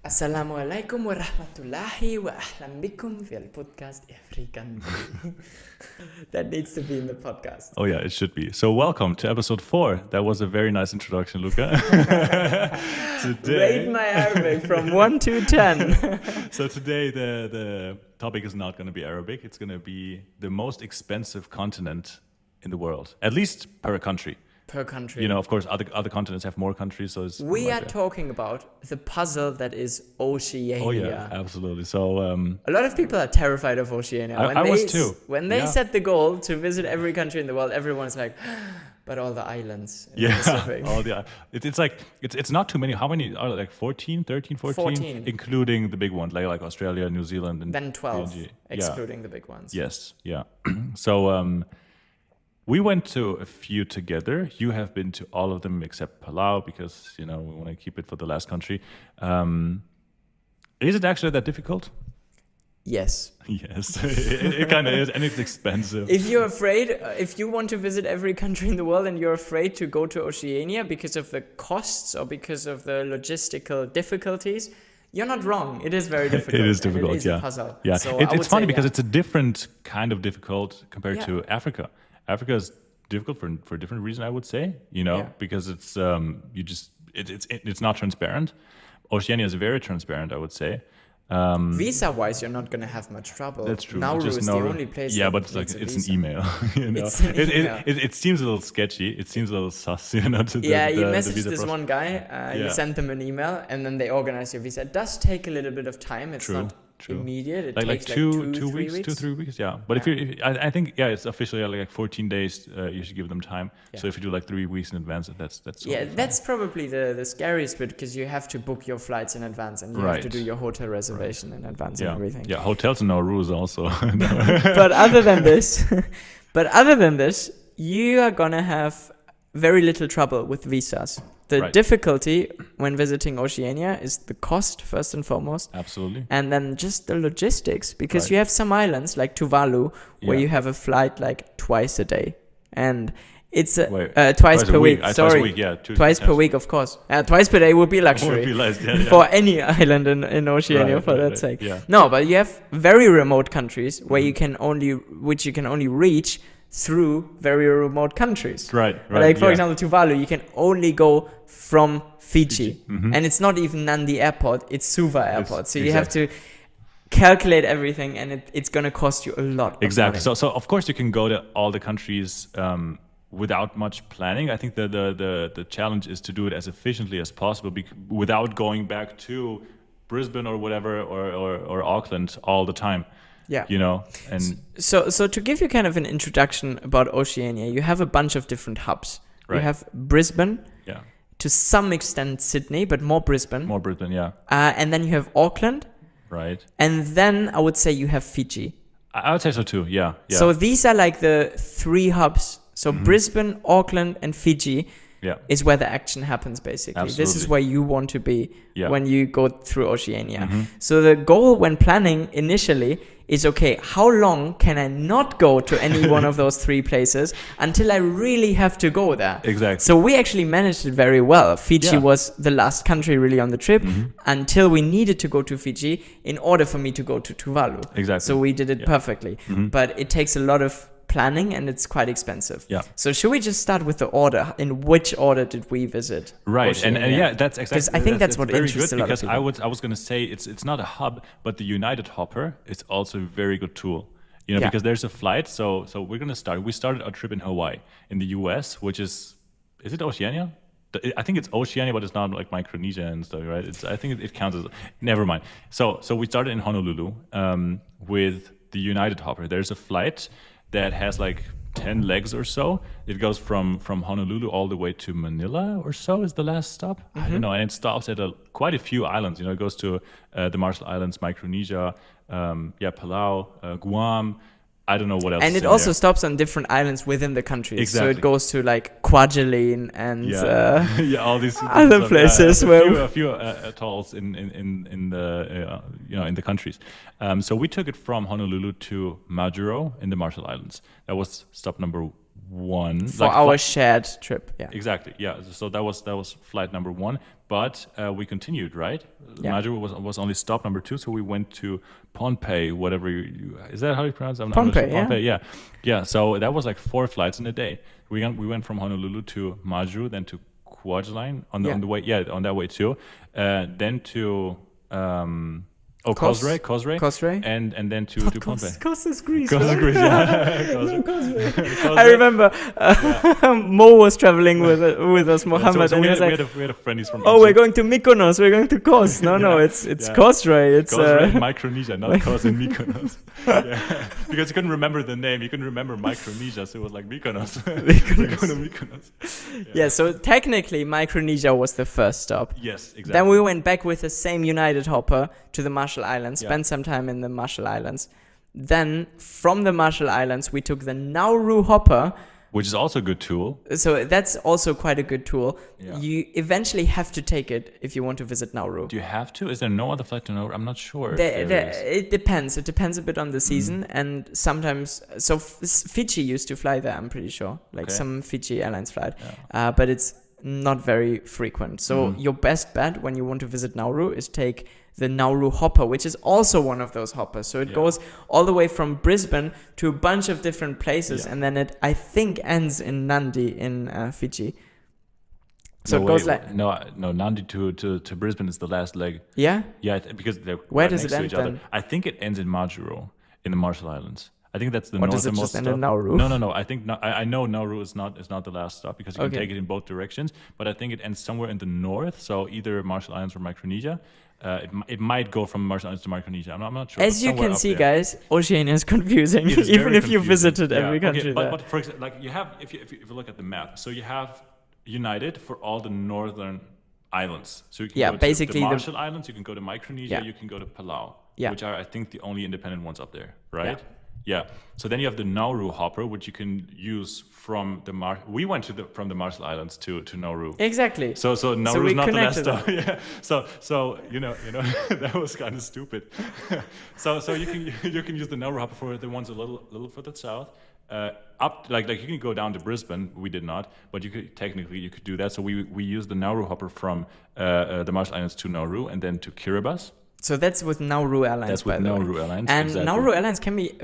Assalamu alaikum wa rahmatullahi wa ahlan bikum fi al-podcast African. That needs to be in the podcast. Oh yeah, it should be. So welcome to episode 4. That was a very nice introduction, Luca. Rate my Arabic from 1 to 10. So today the topic is not going to be Arabic. It's going to be the most expensive continent in the world, at least per country. Per country. You know, of course, other continents have more countries. So we are talking about the puzzle that is Oceania. Oh yeah, absolutely. So a lot of people are terrified of Oceania. I was too. When they set the goal to visit every country in the world, everyone's like, but all the islands in the Pacific. It's not too many. How many are like 14, 13, 14? Including the big ones like Australia, New Zealand, and then 12, excluding the big ones. Yes, yeah. So we went to a few together. You have been to all of them except Palau because, you know, we want to keep it for the last country. Is it actually that difficult? Yes. Yes, it kind of is, and it's expensive. If you're afraid, if you want to visit every country in the world and you're afraid to go to Oceania because of the costs or because of the logistical difficulties, you're not wrong. It is very difficult. It is difficult, it is a puzzle. Yeah, so it's funny because it's a different kind of difficult compared to Africa. Africa is difficult for a different reason, I would say. You know, because it's it's not transparent. Oceania is very transparent, I would say. Visa-wise, you're not going to have much trouble. That's true. Nauru is the only place. Yeah, but it's an email. You know, it seems a little sketchy. It seems a little sus. You know, you message this one guy. You send them an email, and then they organize your visa. It does take a little bit of time. It's not immediate. It takes two, 3 weeks. Yeah, but I think it's officially like 14 days. You should give them time. Yeah. So if you do like 3 weeks in advance, that's that's probably the scariest bit because you have to book your flights in advance and you have to do your hotel reservation in advance and everything. Yeah, hotels and rules also. But other than this, you are gonna have very little trouble with visas. The difficulty when visiting Oceania is the cost, first and foremost. Absolutely. And then just the logistics, because you have some islands like Tuvalu where you have a flight like twice a day. And it's twice per week. Sorry. Twice per week, of course. Twice per day would be luxury for any island in Oceania, for that sake. Yeah. No, but you have very remote countries where you can only reach through very remote countries. Right. Like, for example, Tuvalu, you can only go from Fiji. Mm-hmm. And it's not even Nandi Airport, it's Suva Airport. So you have to calculate everything, and it's going to cost you a lot. Exactly. So of course you can go to all the countries without much planning. I think the challenge is to do it as efficiently as possible without going back to Brisbane or whatever or Auckland all the time. Yeah. You know, and so to give you kind of an introduction about Oceania, you have a bunch of different hubs. You have Brisbane. Yeah. To some extent Sydney, but more Brisbane. Yeah. And then you have Auckland. Right. And then I would say you have Fiji. I would say so too. Yeah. So these are like the 3 hubs. So Brisbane, Auckland, and Fiji. Yeah. Is where the action happens, basically. Absolutely. This is where you want to be when you go through Oceania. Mm-hmm. So the goal when planning initially is, okay, how long can I not go to any one of those 3 places until I really have to go there? Exactly. So we actually managed it very well. Fiji was the last country really on the trip until we needed to go to Fiji in order for me to go to Tuvalu. Exactly. So we did it perfectly. Mm-hmm. But it takes a lot of planning and it's quite expensive. Yeah. So should we just start with the order? In which order did we visit? Right. Oceania? And that's exactly. Because I think that's what interests a lot because of people. I was going to say it's not a hub, but the United Hopper is also a very good tool. You know, because there's a flight. So we're going to start. We started our trip in Hawaii, in the U.S., which is it Oceania? I think it's Oceania, but it's not like Micronesia and stuff, right? I think it counts as. Never mind. So we started in Honolulu with the United Hopper. There's a flight that has like 10 legs or so. It goes from Honolulu all the way to Manila or so is the last stop. Mm-hmm. I don't know. And it stops at quite a few islands. You know, it goes to the Marshall Islands, Micronesia, Palau, Guam. I don't know what else. And it also stops on different islands within the country. Exactly. So it goes to like Kwajalein and all these other places a few atolls in the in the countries. So we took it from Honolulu to Majuro in the Marshall Islands. That was stop number 1 for our shared trip. Yeah, exactly. Yeah, so that was flight number 1, but we continued, right? Yeah. Maju was only stop number 2, so we went to Pohnpei, whatever is that how you pronounce it? I'm Pohnpei, not sure. Pohnpei, yeah. So that was like 4 flights in a day. We went from Honolulu to Maju, then to Kwajalein on the on that way too, then to Kosrae, and then to Pohnpei. Kos is Greece. Kos is Greece, yeah. I remember Mo was traveling with us, Mohammed, so and we he was had like, we had a friend, he's from "Oh, Egypt. we're going to Mykonos. We're going to Kos." No, it's Kosrae. It's Kosrae, Micronesia, not Kos in Mykonos. Because he couldn't remember the name. He couldn't remember Micronesia, so it was like Mykonos. We're going to Mykonos. Yeah, so technically Micronesia was the first stop. Yes, exactly. Then we went back with the same United hopper to the Marshall Islands, spent some time in the Marshall Islands. Then from the Marshall Islands, we took the Nauru hopper, which is also a good tool. So that's also quite a good tool. Yeah. You eventually have to take it if you want to visit Nauru. Do you have to? Is there no other flight to Nauru? I'm not sure. It depends. It depends a bit on the season. And sometimes, so Fiji used to fly there, I'm pretty sure. Like some Fiji Airlines flight. Yeah. But it's not very frequent. So your best bet when you want to visit Nauru is take the Nauru hopper, which is also one of those hoppers. So it goes all the way from Brisbane to a bunch of different places, and then it, I think, ends in Nadi in Fiji. So it goes Nadi to Brisbane is the last leg. Yeah? Yeah, because they're where right does next it to end each other. then? I think it ends in Majuro in the Marshall Islands. I think that's the northernmost stop. Does it just end in Nauru? No. I think I know Nauru is not the last stop because you can take it in both directions. But I think it ends somewhere in the north, so either Marshall Islands or Micronesia. It might go from Marshall Islands to Micronesia. I'm not sure. As you can see, guys, Oceania is confusing, even if you visited every country. But for example, like you have, if you look at the map, so you have United for all the northern islands. So you can go basically to the Marshall Islands, you can go to Micronesia, you can go to Palau, which are, I think, the only independent ones up there, right? Yeah. So then you have the Nauru hopper, which you can use from the we went from the Marshall Islands to Nauru. Exactly. So Nauru is not the last stop. Yeah. So you know that was kind of stupid. so you can use the Nauru hopper for the ones a little further south. Up like you can go down to Brisbane. We did not, but you could do that. So we used the Nauru hopper from the Marshall Islands to Nauru and then to Kiribati. So that's with Nauru Airlines. That's with Nauru Airlines. And Nauru Airlines can be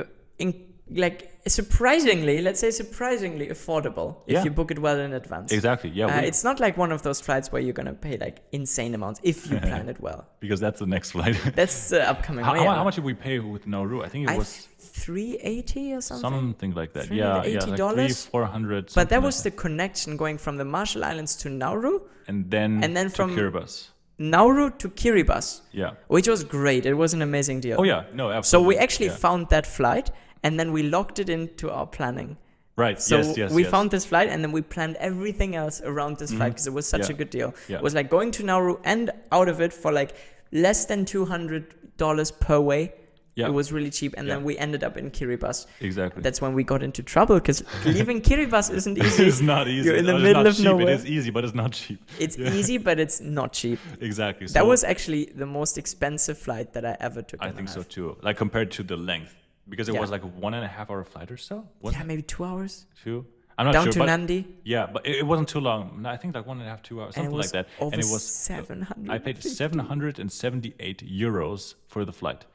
surprisingly affordable if you book it well in advance. Exactly. Yeah. It's not like one of those flights where you're gonna pay like insane amounts if you plan it well. Because that's the next flight. That's the upcoming. How much did we pay with Nauru? I think it was $380 or something. Something like that. $380. Like $300-400. But that was the connection going from the Marshall Islands to Nauru, and then from to Kiribati. Nauru to Kiribati. Yeah. Which was great. It was an amazing deal. Oh yeah, no, absolutely. So we actually found that flight, and then we locked it into our planning. Right. So we found this flight, and then we planned everything else around this flight because it was such a good deal. Yeah. It was like going to Nauru and out of it for like less than $200 per way. Yeah. It was really cheap, and then we ended up in Kiribati. Exactly. That's when we got into trouble because leaving Kiribati isn't easy. It's not easy. You're in the middle of nowhere. It is easy, but it's not cheap. It's easy, but it's not cheap. Exactly. That was actually the most expensive flight that I ever took. I think so too. Like compared to the length, because it was like a 1.5 hour flight or so. Maybe 2 hours. 2. I'm not down sure. Down to Nadi. Yeah, but it wasn't too long. I think like 1.5, 2 hours, something like that. And it was 700. I paid €778 for the flight.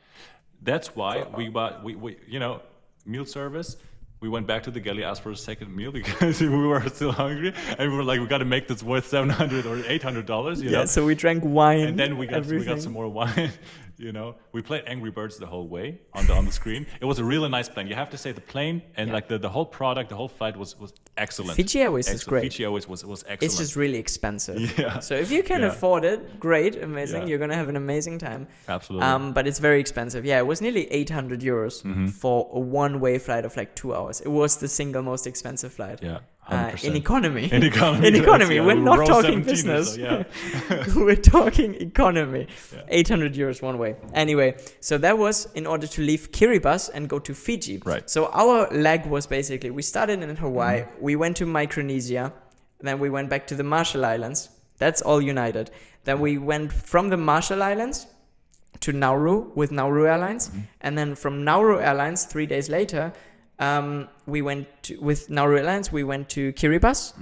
That's why we meal service. We went back to the galley, asked for a second meal because we were still hungry, and we were like, we got to make this worth $700 or $800. You know? So we drank wine, and then we got some more wine. We played Angry Birds the whole way on the screen. It was a really nice plane. You have to say the plane and like the whole product, the whole flight was excellent. Fiji Airways is great. Fiji Airways was excellent. It's just really expensive. Yeah. So if you can afford it, great, amazing. You're gonna have an amazing time. Absolutely. But it's very expensive. Yeah, it was nearly €800 for a one-way flight of like 2 hours. It was the single most expensive flight. Yeah. In economy. In economy. We're not talking business. So, we're talking economy. €800 one way. Anyway, so that was in order to leave Kiribati and go to Fiji. Right. So our leg was basically, we started in Hawaii, we went to Micronesia, then we went back to the Marshall Islands. That's all united. Then we went from the Marshall Islands to Nauru with Nauru Airlines. And then from Nauru Airlines, 3 days later, We went with Nauru Airlines. We went to Kiribati,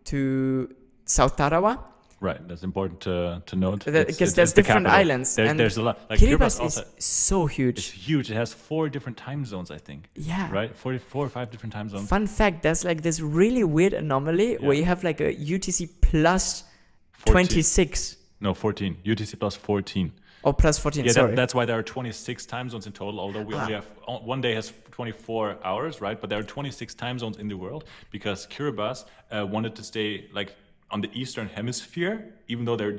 to South Tarawa. Right, that's important to note. Because there's different islands. There's a lot. Like Kiribati is so huge. It's huge. It has 4 different time zones, I think. Yeah. Right? 4 or 5 different time zones. Fun fact, there's like this really weird anomaly where you have like a UTC plus 26. No, 14. UTC plus 14. Oh, plus 14, sorry. That's why there are 26 time zones in total, although we only have... One day has 24 hours, right? But there are 26 time zones in the world because Kiribati wanted to stay like on the Eastern Hemisphere, even though they're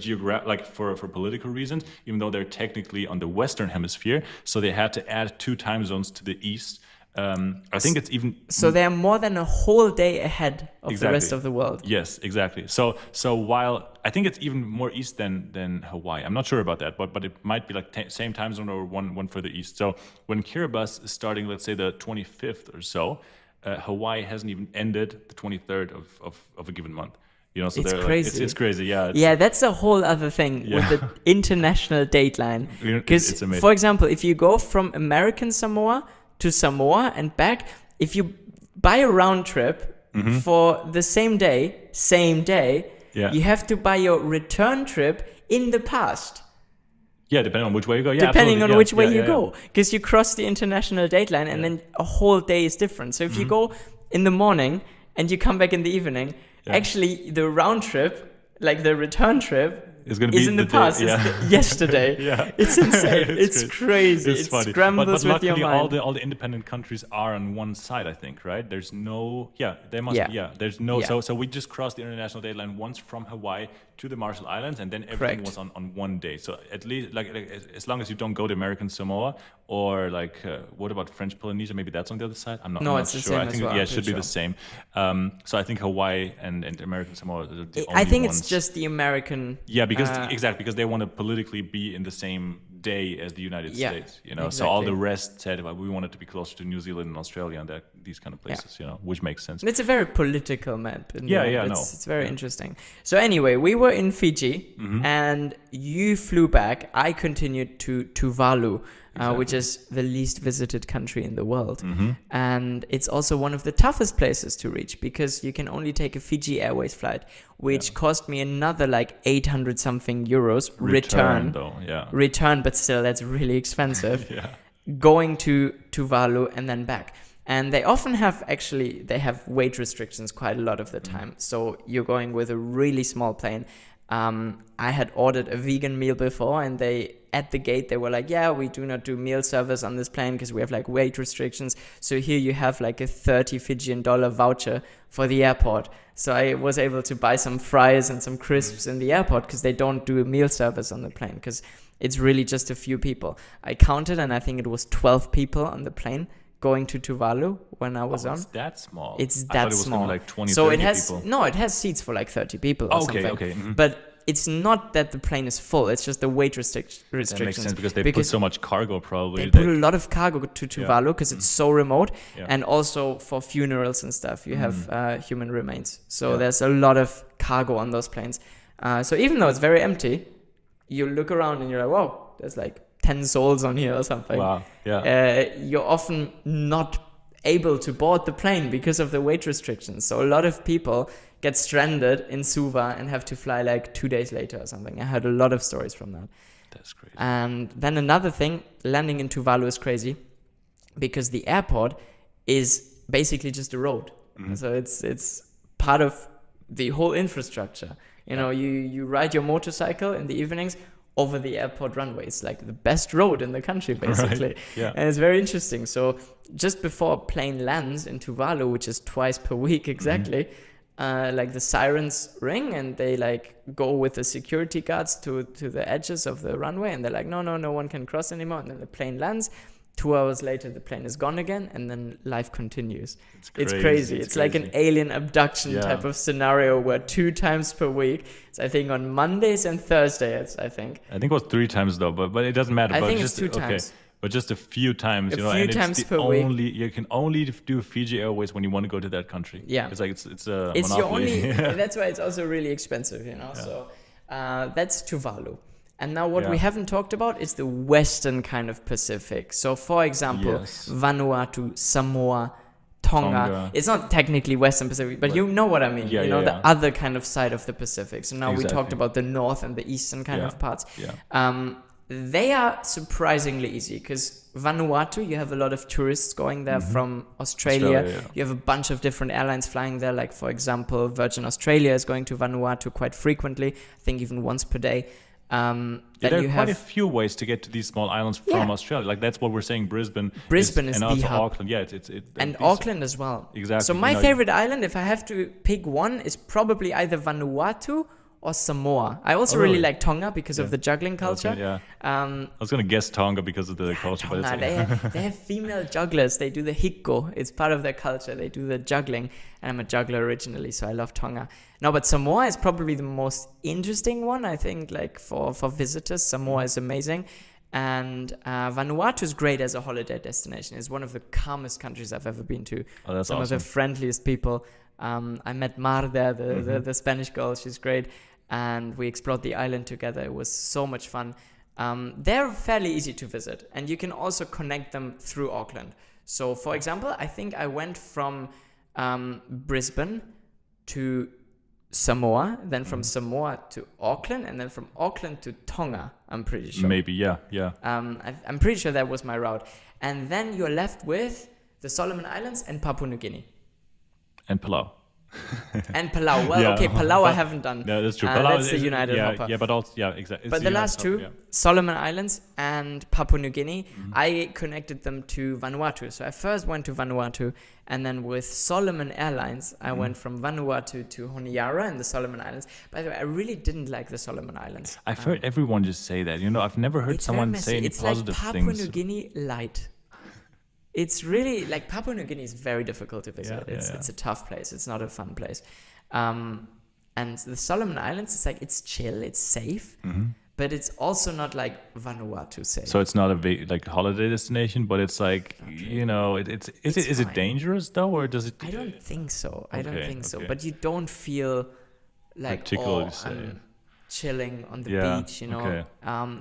for political reasons, even though they're technically on the Western Hemisphere. So they had to add 2 time zones to the East. I think it's even... So they're more than a whole day ahead of the rest of the world. Yes, exactly. So while I think it's even more east than Hawaii. I'm not sure about that, but it might be like same time zone or one further east. So when Kiribati is starting, let's say the 25th or so, Hawaii hasn't even ended the 23rd of a given month. You know, so it's crazy. Like, it's crazy, yeah. Yeah, that's a whole other thing with the international dateline. Because, for example, if you go from American Samoa to Samoa and back, if you buy a round trip for the same day, you have to buy your return trip in the past. Yeah, depending on which way you go. Yeah, depending on which way you go. Because you cross the international dateline and then a whole day is different. So if you go in the morning and you come back in the evening, actually the round trip, like the return trip, is in the past. It's yesterday. It's insane. It's crazy. It's funny. Scrambles but with your mind. all the independent countries are on one side, I think, right? There's no there's no so we just crossed the international dateline once from Hawaii to the Marshall Islands, and then everything was on one day. So at least like as long as you don't go to American Samoa or like what about French Polynesia? Maybe that's on the other side. I'm not it's sure. The same I think it should be the same. So I think Hawaii and American Samoa are the only I think ones. It's just the American. Yeah, because they want to politically be in the same day as the United States, you know. So all the rest said we wanted to be closer to New Zealand and Australia and these kind of places, you know, which makes sense. It's a very political map. It's very interesting. So anyway, we were in Fiji and you flew back. I continued to Tuvalu, which is the least visited country in the world. And it's also one of the toughest places to reach because you can only take a Fiji Airways flight, which cost me another like 800 something euros return, but still that's really expensive. Going to Tuvalu and then back. And they often have weight restrictions quite a lot of the time. So you're going with a really small plane. I had ordered a vegan meal before and at the gate they were like, we do not do meal service on this plane because we have like weight restrictions. So here you have like a 30 Fijian dollar voucher for the airport. So I was able to buy some fries and some crisps in the airport because they don't do a meal service on the plane because it's really just a few people. I counted and I think it was 12 people on the plane going to Tuvalu when I was on. It's that small. It's that small. Like 20, so 30 it has people. No, it has seats for like 30 people or something. Okay. But it's not that the plane is full. It's just the weight restrictions. That makes sense because they put so much cargo probably. They put a lot of cargo to Tuvalu because it's so remote, and also for funerals and stuff. You have human remains, so there's a lot of cargo on those planes. So even though it's very empty, you look around and you're like, whoa, there's like 10 souls on here or something. Wow. Yeah. You're often not able to board the plane because of the weight restrictions. So a lot of people get stranded in Suva and have to fly like 2 days later or something. I heard a lot of stories from that. That's crazy. And then another thing, landing in Tuvalu is crazy because the airport is basically just a road. So it's part of the whole infrastructure. You know, you ride your motorcycle in the evenings over the airport runway. It's like the best road in the country, basically. Right. Yeah. And it's very interesting. So just before a plane lands in Tuvalu, which is twice per week exactly, like the sirens ring and they like go with the security guards to the edges of the runway and they're like, no one can cross anymore. And then the plane lands. 2 hours later, the plane is gone again, and then life continues. It's crazy. It's like an alien abduction type of scenario where 2 times per week. It's I think on Mondays and Thursdays. I think it was 3 times though, but it doesn't matter. I think it's 2 times. But just a few times, a few times per week. You can only do Fiji Airways when you want to go to that country. Yeah, it's like it's a it's monopoly. Your only. That's why it's also really expensive, you know. Yeah. So that's Tuvalu. And now what we haven't talked about is the western kind of Pacific. So for example, Vanuatu, Samoa, Tonga. It's not technically Western Pacific, but you know what I mean. The other kind of side of the Pacific. So now we talked about the north and the eastern kind of parts. They are surprisingly easy because Vanuatu, you have a lot of tourists going there from Australia. You have a bunch of different airlines flying there. Like, for example, Virgin Australia is going to Vanuatu quite frequently. I think even once per day. There are quite a few ways to get to these small islands from Australia. Like that's what we're saying. Brisbane is and also the hub. Auckland. Yeah, and Auckland as well. Exactly. So my favorite island, if I have to pick one, is probably either Vanuatu or Samoa. I also really like Tonga because of the juggling culture. Okay, I was gonna guess Tonga because of the culture, Tonga, but they have female jugglers. They do the hikko. It's part of their culture. They do the juggling, and I'm a juggler originally, so I love Tonga. No, but Samoa is probably the most interesting one. I think, like for visitors, Samoa is amazing, and Vanuatu is great as a holiday destination. It's one of the calmest countries I've ever been to. Oh, that's Some awesome. of the friendliest people. I met Mar there, the Spanish girl. She's great. And we explored the island together. It was so much fun. They're fairly easy to visit, and you can also connect them through Auckland. So, for example, I think I went from Brisbane to Samoa, then from Samoa to Auckland, and then from Auckland to Tonga, I'm pretty sure. Maybe, yeah. I'm pretty sure that was my route. And then you're left with the Solomon Islands and Papua New Guinea. And Palau. And Palau. Well, okay, Palau I haven't done. No, that's true. Palau that's the United Hopper. Yeah, but also, exactly. But the last two, Solomon Islands and Papua New Guinea, I connected them to Vanuatu. So I first went to Vanuatu, and then with Solomon Airlines, I went from Vanuatu to Honiara in the Solomon Islands. By the way, I really didn't like the Solomon Islands. I've heard everyone just say that. I've never heard someone say any positive things. It's like Papua New Guinea light. It's really like Papua New Guinea is very difficult to visit. It's a tough place. It's not a fun place. And the Solomon Islands, it's like it's chill, it's safe, but it's also not like Vanuatu safe. So it's not a holiday destination, but it's like is it dangerous though, or does it? I don't think so. I don't think so. But you don't feel like particularly safe. Chilling on the beach, Okay.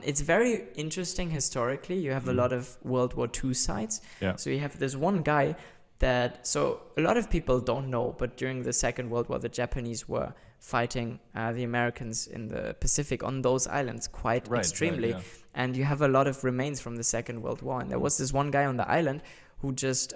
It's very interesting historically. You have a lot of World War II sites. Yeah. So you have this one guy so a lot of people don't know, but during the Second World War, the Japanese were fighting the Americans in the Pacific on those islands quite extremely. Right, yeah. And you have a lot of remains from the Second World War. And there was this one guy on the island who just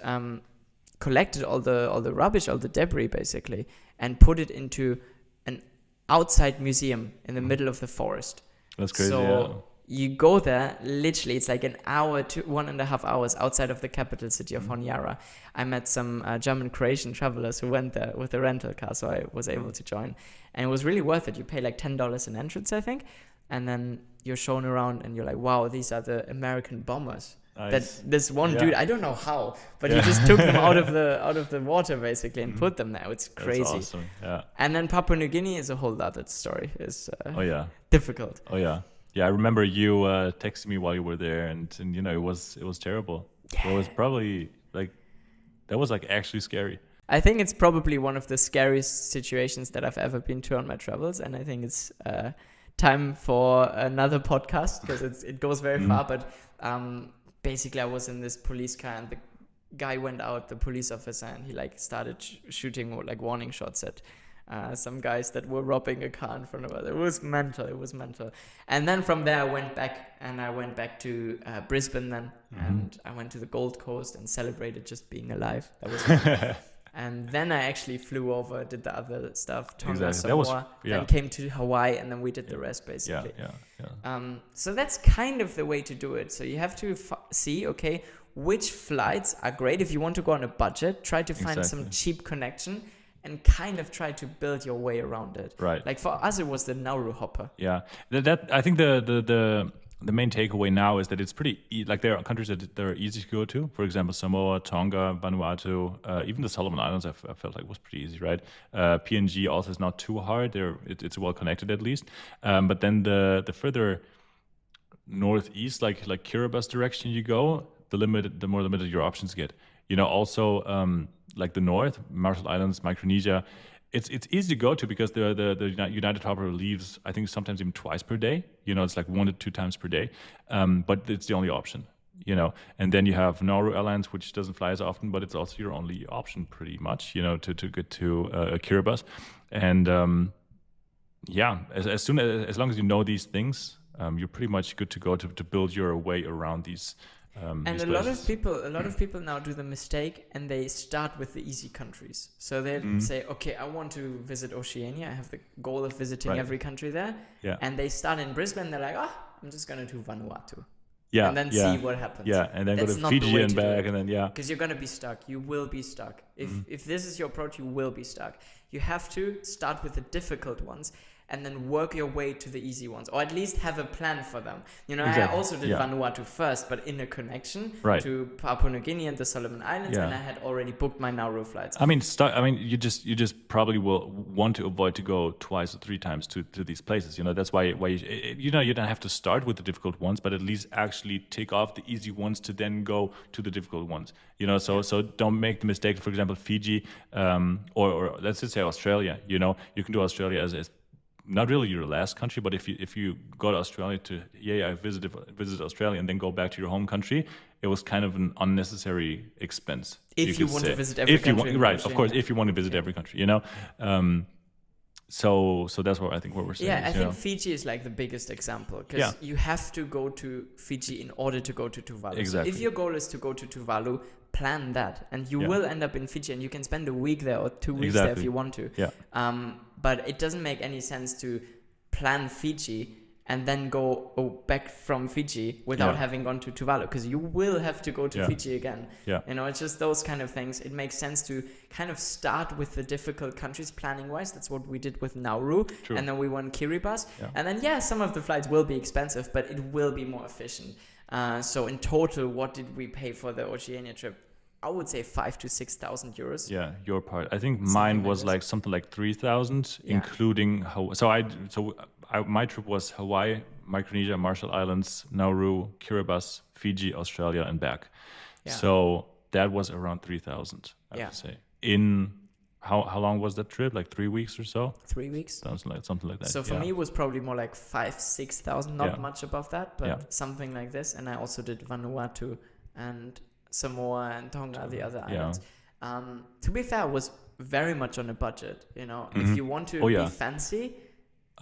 collected all the rubbish, all the debris basically, and put it into an outside museum in the middle of the forest. That's crazy. So you go there, literally, it's like an hour to 1.5 hours outside of the capital city of Honiara. I met some German-Croatian travelers who went there with a rental car, so I was able to join. And it was really worth it. You pay like $10 an entrance, I think, and then you're shown around and you're like, wow, these are the American bombers. Nice. That this one dude, I don't know how, but he just took them out of the water basically and put them there. It's crazy. That's awesome. Yeah. And then Papua New Guinea is a whole other story. It's difficult. Oh yeah. Yeah, I remember you texting me while you were there, and it was terrible. Yeah. It was probably that was actually scary. I think it's probably one of the scariest situations that I've ever been to on my travels, and I think it's time for another podcast because it goes very far. But basically, I was in this police car, and the guy went out, the police officer, and he started shooting warning shots at some guys that were robbing a car in front of us. It was mental. And then from there I went back to Brisbane then, and I went to the Gold Coast and celebrated just being alive. That was fun. And then I actually flew over, did the other stuff, Tonga, Samoa, then came to Hawaii, and then we did the rest basically. So that's kind of the way to do it. So you have to see, okay, which flights are great. If you want to go on a budget, try to find some cheap connection and kind of try to build your way around it. Right. Like for us, it was the Nauru hopper. Yeah. That I think the main takeaway now is that it's pretty there are countries that are easy to go to. For example, Samoa, Tonga, Vanuatu, even the Solomon Islands. I felt like was pretty easy, right? PNG also is not too hard. It's well connected at least. But then the further northeast, like Kiribati direction you go, the more limited your options get. Also, like the north, Marshall Islands, Micronesia, it's easy to go to because the United Hopper leaves, I think, sometimes even twice per day. It's like 1 to 2 times per day, but it's the only option. And then you have Nauru Airlines, which doesn't fly as often, but it's also your only option pretty much, to get to Kiribati. And as long as you know these things, you're pretty much good to go to build your way around these. And a lot of people now do the mistake and they start with the easy countries. So they say, okay, I want to visit Oceania. I have the goal of visiting every country there. Yeah. And they start in Brisbane. They're like, I'm just going to do Vanuatu. Yeah, and then see what happens. Yeah, and then that's go to Fiji and back, and then because you're gonna be stuck. You will be stuck. If this is your approach, you will be stuck. You have to start with the difficult ones and then work your way to the easy ones, or at least have a plan for them. Exactly. I also did Vanuatu first, but in a connection to Papua New Guinea and the Solomon Islands, and I had already booked my Nauru flights. You just probably will want to avoid to go twice or 3 times to these places. That's why you don't have to start with the difficult ones, but at least actually take off the easy ones to then go to the difficult ones. So don't make the mistake. For example, Fiji, or let's just say Australia. You can do Australia as not really your last country, but if you go to Australia I visited Australia and then go back to your home country, it was kind of an unnecessary expense. If you want to visit every country. Of course, if you want to visit every country, So that's what I think what we're saying. Yeah, I think Fiji is like the biggest example because you have to go to Fiji in order to go to Tuvalu. Exactly. So if your goal is to go to Tuvalu, plan that, and you will end up in Fiji, and you can spend a week there or 2 weeks there if you want to. Yeah. But it doesn't make any sense to plan Fiji and then go back from Fiji without having gone to Tuvalu, because you will have to go to Fiji again. Yeah. It's just those kind of things. It makes sense to kind of start with the difficult countries planning-wise. That's what we did with Nauru. True. And then we went Kiribati. Yeah. And then, some of the flights will be expensive, but it will be more efficient. So in total, what did we pay for the Oceania trip? I would say 5,000 to 6,000 euros. Yeah, your part. I think mine was like something like 3,000, including my trip was Hawaii, Micronesia, Marshall Islands, Nauru, Kiribati, Fiji, Australia, and back. Yeah. So that was around 3,000. I would say. In how long was that trip? Like 3 weeks or so? 3 weeks. Something like that. So for me, it was probably more like 5,000, 6,000. Not much above that, but something like this. And I also did Vanuatu and Samoa and Tonga, the other islands. To be fair, it was very much on a budget. If you want to be fancy,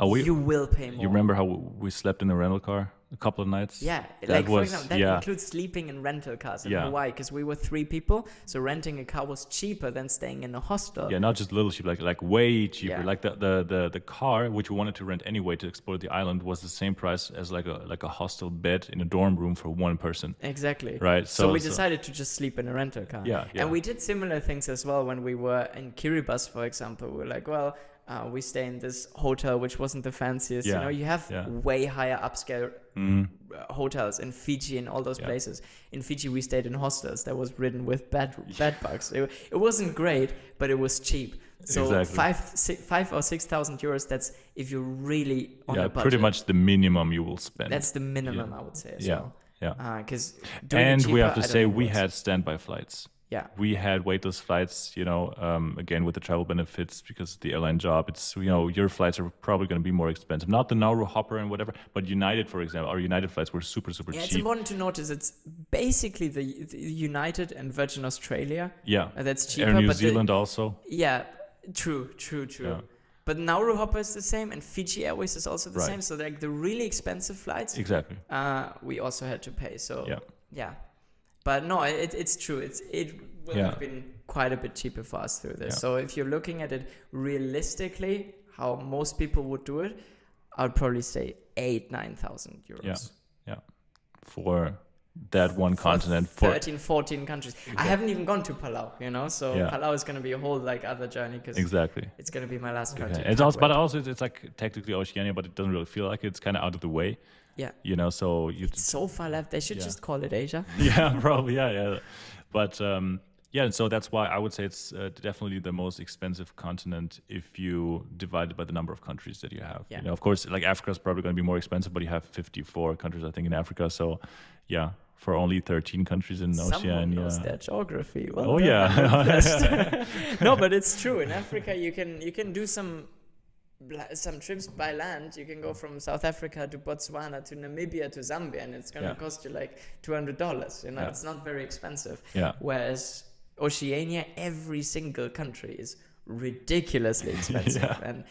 you will pay more. You remember how we slept in a rental car a couple of nights? Yeah, for example, that includes sleeping in rental cars in Hawaii, because we were 3 people, so renting a car was cheaper than staying in a hostel. Yeah, not just a little cheap, like way cheaper. Yeah. Like the car, which we wanted to rent anyway to explore the island, was the same price as like a hostel bed in a dorm room for one person. Exactly. Right. So we decided to just sleep in a rental car. Yeah. And we did similar things as well when we were in Kiribati, for example. We were like, we stay in this hotel, which wasn't the fanciest. You have way higher upscale hotels in Fiji and all those places. In Fiji, we stayed in hostels that was ridden with bed bugs. It wasn't great, but it was cheap. So exactly. 5,000 or 6,000 euros. That's if you're really on a budget. Pretty much the minimum you will spend. That's the minimum, I would say. As well. Because we have to say we had standby flights. Yeah, we had weightless flights, again with the travel benefits, because the airline job, it's, your flights are probably going to be more expensive. Not the Nauru Hopper and whatever, but United, for example, our United flights were super, super cheap. It's important to notice it's basically the United and Virgin Australia. Yeah, that's cheaper. Air New Zealand also. Yeah, true. Yeah. But Nauru Hopper is the same, and Fiji Airways is also the same. So like the really expensive flights, exactly. We also had to pay. So yeah. But no, it's true. It will have been quite a bit cheaper for us through this. Yeah. So if you're looking at it realistically, how most people would do it, I'd probably say 9,000 euros. Yeah. For that one continent. 13, 14 countries. Exactly. I haven't even gone to Palau, so Palau is going to be a whole other journey, because it's going to be my last country. It's like technically Oceania, but it doesn't really feel like it. It's kind of out of the way. Yeah. So it's so far left. They should just call it Asia. Yeah, probably. Yeah. But so that's why I would say it's definitely the most expensive continent if you divide it by the number of countries that you have. Yeah. Of course, like Africa is probably going to be more expensive, but you have 54 countries, I think, in Africa. So, for only 13 countries in Oceania. Someone knows their geography. Well, oh yeah. No, but it's true. In Africa, you can do some trips by land. You can go from South Africa to Botswana to Namibia to Zambia, and it's gonna cost you like $200. It's not very expensive. Yeah. Whereas Oceania, every single country is ridiculously expensive. And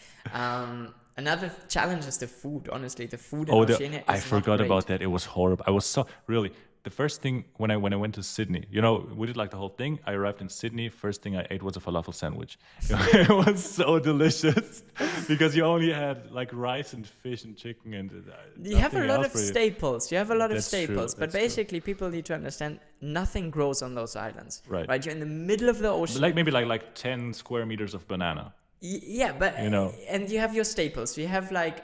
another challenge is the food. Honestly, the food in Oceania is I forgot not about that. It was horrible. I was so really. The first thing when I went to Sydney, we did like the whole thing. I arrived in Sydney. First thing I ate was a falafel sandwich. It was so delicious because you only had like rice and fish and chicken and. You have a lot of staples. You have a lot of staples, but basically, people need to understand nothing grows on those islands. Right. You're in the middle of the ocean. Like maybe like 10 square meters of banana. Yeah, but and you have your staples. You have like.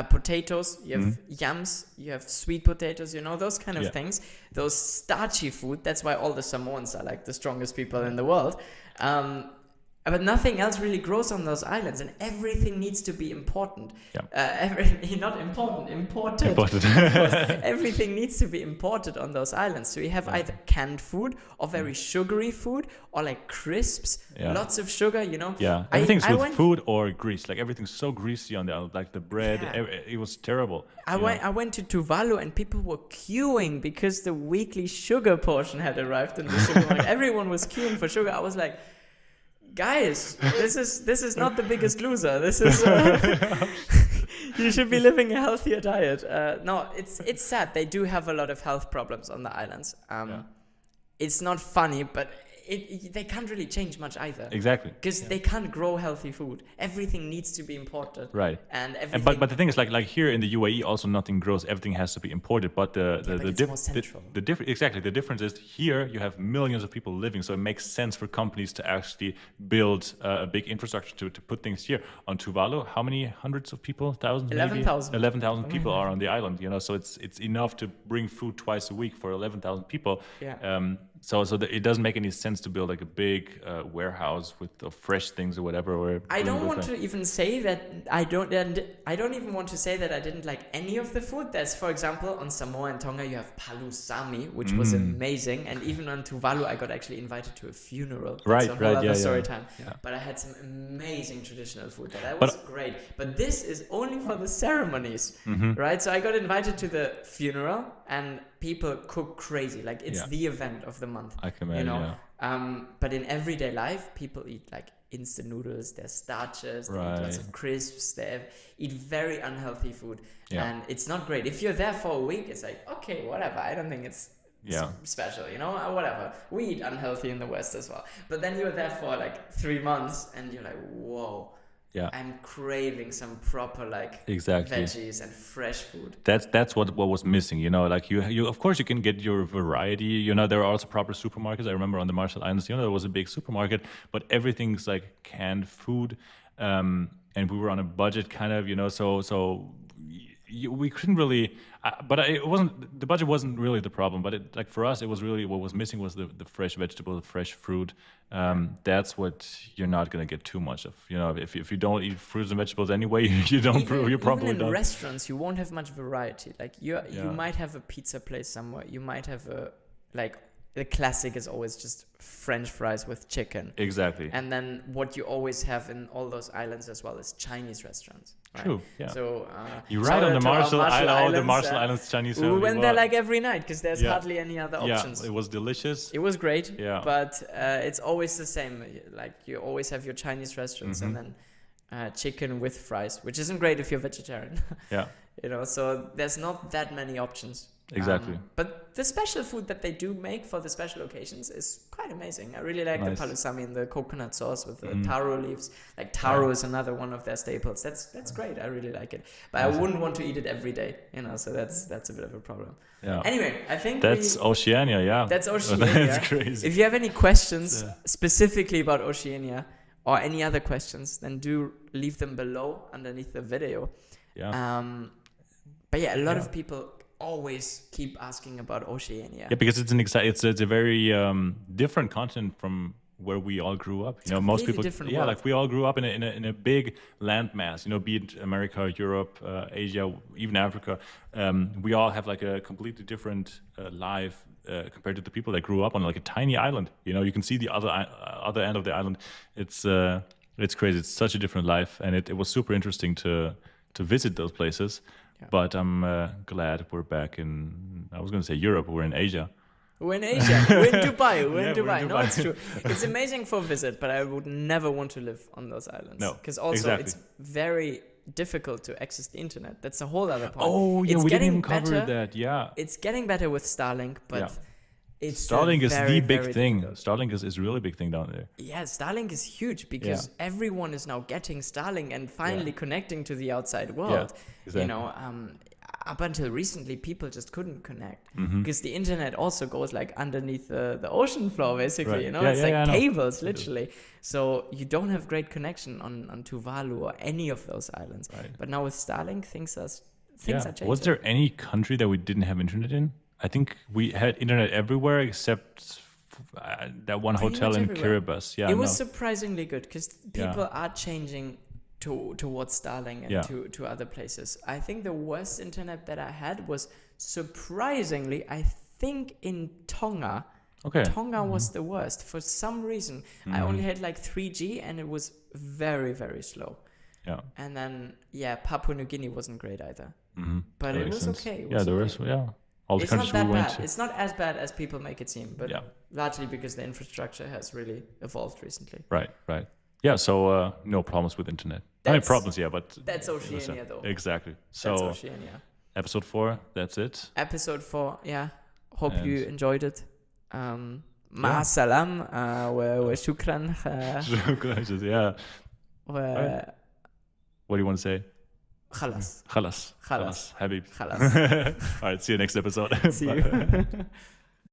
Potatoes, you have yams, you have sweet potatoes, those kind of things, those starchy food. That's why all the Samoans are like the strongest people in the world. But nothing else really grows on those islands, and everything needs to be important. Imported. Everything needs to be imported on those islands. So you have either canned food or very sugary food or like crisps, lots of sugar, Yeah, everything's with food or grease. Like everything's so greasy on the island, like the bread. It was terrible. I went to Tuvalu and people were queuing because the weekly sugar portion had arrived in the supermarket. Everyone was queuing for sugar. I was like, guys, this is not The Biggest Loser. This is you should be living a healthier diet. No, it's sad. They do have a lot of health problems on the islands. It's not funny, but they can't really change much either. Exactly. Because they can't grow healthy food. Everything needs to be imported. Right. And everything. But the thing is, like here in the UAE, also nothing grows. Everything has to be imported. But the difference is here you have millions of people living, so it makes sense for companies to actually build a big infrastructure to put things here. On Tuvalu, how many hundreds of people? Thousands? 11,000. 11,000 people are on the island. So it's enough to bring food twice a week for 11,000 people. Yeah. So it doesn't make any sense to build like a big warehouse with fresh things or whatever. I don't want to even say that I don't even want to say that I didn't like any of the food. There's, for example, on Samoa and Tonga you have palu sami, which was amazing, and even on Tuvalu I got actually invited to a funeral. That's a whole other story time. Yeah. But I had some amazing traditional food that was great. But this is only for the ceremonies, right? So I got invited to the funeral and people cook crazy, like it's the event of the month. I can imagine. But in everyday life, people eat like instant noodles. There's starches. They eat lots of crisps. They eat very unhealthy food, and it's not great. If you're there for a week, it's like okay, whatever. I don't think it's special, whatever. We eat unhealthy in the West as well. But then you're there for like 3 months, and you're like, whoa. Yeah, I'm craving some proper veggies and fresh food. That's what was missing, like you of course you can get your variety, there are also proper supermarkets. I remember on the Marshall Islands, there was a big supermarket, but everything's like canned food, and we were on a budget kind of, so we couldn't really, but the budget wasn't really the problem, but for us it was really what was missing was the fresh vegetables, the fresh fruit. That's what you're not going to get too much of. If you don't eat fruits and vegetables anyway, you probably even in don't. Restaurants you won't have much variety. Like you might have a pizza place somewhere, you might have the classic is always just French fries with chicken. Exactly. And then what you always have in all those islands as well is Chinese restaurants. Right? True. Yeah. So you're right on the Marshall Islands. The Marshall Islands Chinese. We went there like every night because there's hardly any other options. Yeah, it was delicious. It was great. Yeah. But it's always the same. Like you always have your Chinese restaurants and then chicken with fries, which isn't great if you're vegetarian. Yeah. So there's not that many options. Exactly. But the special food that they do make for the special occasions is quite amazing. I really like the palusami and the coconut sauce with the taro leaves. Like taro is another one of their staples. That's great. I really like it. But I wouldn't want to eat it every day, so that's a bit of a problem. Yeah. Anyway, I think that's Oceania, yeah. That's Oceania. That's crazy. If you have any questions specifically about Oceania or any other questions, then do leave them below underneath the video. Yeah. But a lot of people always keep asking about Oceania. Yeah, because it's a very different continent from where we all grew up. Most people, world. like we all grew up in a big landmass. Be it America, Europe, Asia, even Africa. We all have like a completely different life compared to the people that grew up on like a tiny island. You can see the other end of the island. It's crazy. It's such a different life, and it was super interesting to visit those places. Yeah. But I'm glad we're back in. I was going to say Europe. We're in Asia. We're in Asia. We're in Dubai. We're in Dubai. No, it's true. It's amazing for a visit, but I would never want to live on those islands. No, because also it's very difficult to access the internet. That's a whole other point. Oh, yeah, we didn't even cover that. Yeah, it's getting better with Starlink, but Starlink is the big thing. Starlink is a really big thing down there. Yeah, Starlink is huge because everyone is now getting Starlink and finally connecting to the outside world. Yeah, exactly. Up until recently, people just couldn't connect because the internet also goes like underneath the ocean floor, basically. Right. It's cables, literally. So you don't have great connection on Tuvalu or any of those islands. Right. But now with Starlink, things are changing. Was there any country that we didn't have internet in? I think we had internet everywhere except that one hotel in Kiribati. Yeah, it was surprisingly good because people are changing towards Starlink and to other places. I think the worst internet that I had was surprisingly, I think in Tonga. Okay. Tonga was the worst. For some reason, I only had like 3G and it was very, very slow. Yeah. And then, Papua New Guinea wasn't great either. But that it was sense. okay. The rest, all the countries we went to. It's not as bad as people make it seem, but largely because the infrastructure has really evolved recently. Right. Yeah, so no problems with internet. Problems, but... That's Oceania, though. Exactly. So, that's Oceania. Episode 4, that's it. Episode 4, Hope you enjoyed it. Ma salam, wa shukran. Shukran, What do you want to say? Khalas. Habib. Khalas. All right, see you next episode. See you.